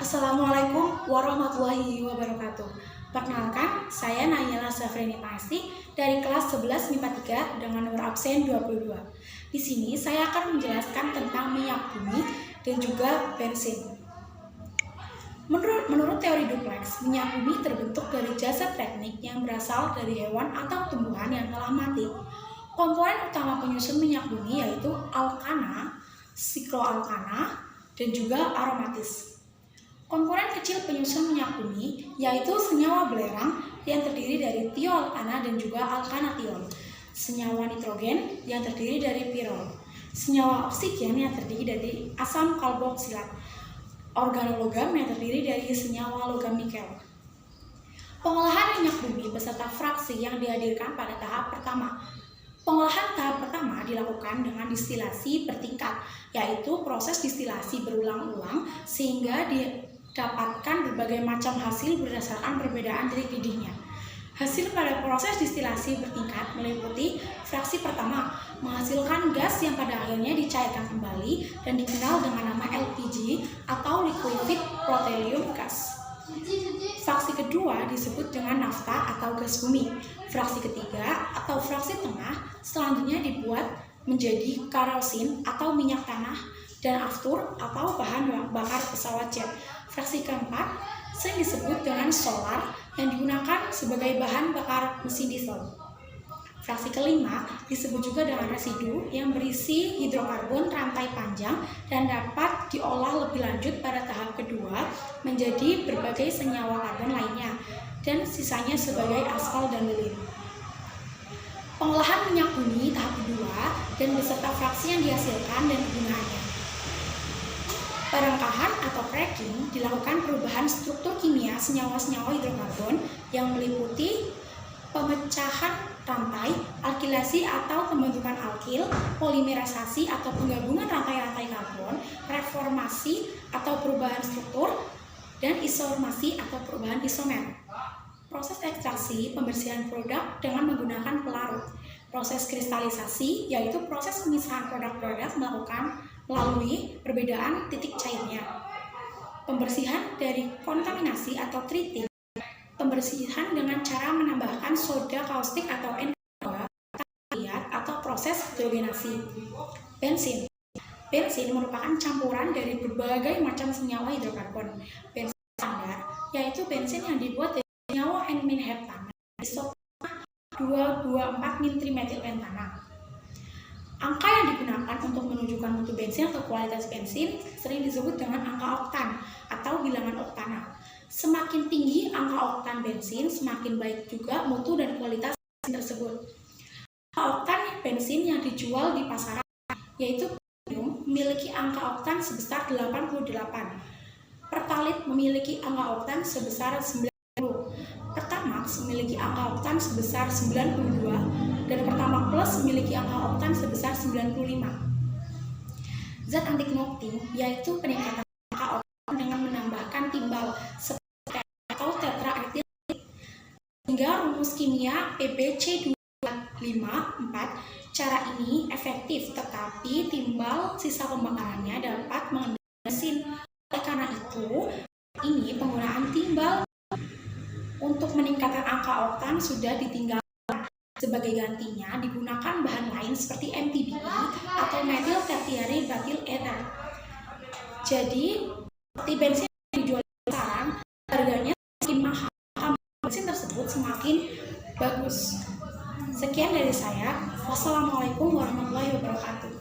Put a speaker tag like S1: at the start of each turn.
S1: Assalamualaikum warahmatullahi wabarakatuh. Perkenalkan, saya Nayla Safreni Pasti dari kelas 11 MIPA 3 dengan nomor absen 22. Di sini saya akan menjelaskan tentang minyak bumi dan juga bensin. Menurut teori duplex, minyak bumi terbentuk dari zat teknik yang berasal dari hewan atau tumbuhan yang telah mati. Komponen utama penyusun minyak bumi yaitu alkana, sikloalkana, dan juga aromatis. Komponen kecil penyusun minyak bumi yaitu senyawa belerang yang terdiri dari tioalkana dan juga alkanatiol, senyawa nitrogen yang terdiri dari pirol, senyawa oksigen yang terdiri dari asam karboksilat, organologam yang terdiri dari senyawa logam nikel. Pengolahan minyak bumi beserta fraksi yang dihadirkan pada tahap pertama. Pengolahan tahap pertama dilakukan dengan distilasi bertingkat, yaitu proses distilasi berulang-ulang sehingga didapatkan berbagai macam hasil berdasarkan perbedaan titik didihnya. Hasil pada proses distilasi bertingkat meliputi fraksi pertama menghasilkan gas yang pada akhirnya dicairkan kembali dan dikenal dengan nama LPG atau liquefied petroleum gas. Fraksi kedua disebut dengan nafta atau gas bumi. Fraksi ketiga atau fraksi tengah selanjutnya dibuat menjadi kerosin atau minyak tanah dan aftur atau bahan bakar pesawat jet. Fraksi keempat sering disebut dengan solar yang digunakan sebagai bahan bakar mesin diesel. Fraksi kelima disebut juga dengan residu yang berisi hidrokarbon rantai panjang dan dapat diolah lebih lanjut pada tahap kedua menjadi berbagai senyawa karbon lainnya dan sisanya sebagai aspal dan lilin. Pengolahan minyak bumi tahap kedua dan beserta fraksi yang dihasilkan dan kegunaannya. Perengkahan atau cracking dilakukan perubahan struktur kimia senyawa-senyawa hidrokarbon yang meliputi pemecahan rantai, alkilasi atau pembentukan alkil, polimerisasi atau penggabungan rantai-rantai karbon, reformasi atau perubahan struktur, dan isomerasi atau perubahan isomer. Proses ekstraksi pembersihan produk dengan menggunakan pelarut. Proses kristalisasi yaitu proses pemisahan produk-produk melalui perbedaan titik cairnya. Pembersihan dari kontaminasi atau treating. Pembersihan dengan cara menambahkan soda kaustik atau N2 atau proses hidrogenasi. Bensin. Bensin merupakan campuran dari berbagai macam senyawa hidrokarbon. Bensin standar yaitu bensin yang dibuat dari senyawa N-heptana, isopropana 2,24-nitrimetilpentana. Angka yang digunakan untuk menunjukkan mutu bensin atau kualitas bensin sering disebut dengan angka oktan atau bilangan oktana. Semakin tinggi angka oktan bensin, semakin baik juga mutu dan kualitas bensin tersebut. Angka oktan bensin yang dijual di pasaran yaitu premium memiliki angka oktan sebesar 88. Pertalite memiliki angka oktan sebesar 90. Pertamax memiliki angka oktan sebesar 92 dan Pertamax Plus memiliki angka oktan sebesar 95. Zat anti knocking yaitu peningkatan angka oktan dengan menambahkan timbal atau tetraetil hingga rumus kimia PbC254. Cara ini efektif tetapi timbal sisa pembakarannya dapat mengendalikan mesin. Oleh karena itu, ini penggunaan timbal untuk meningkatkan angka oktan sudah ditinggalkan. Sebagai gantinya digunakan bahan lain seperti MTBE atau methyl tertiary butyl ether. Jadi, seperti bensin yang dijual sekarang, harganya semakin mahal, bensin tersebut semakin bagus. Sekian dari saya. Wassalamualaikum warahmatullahi wabarakatuh.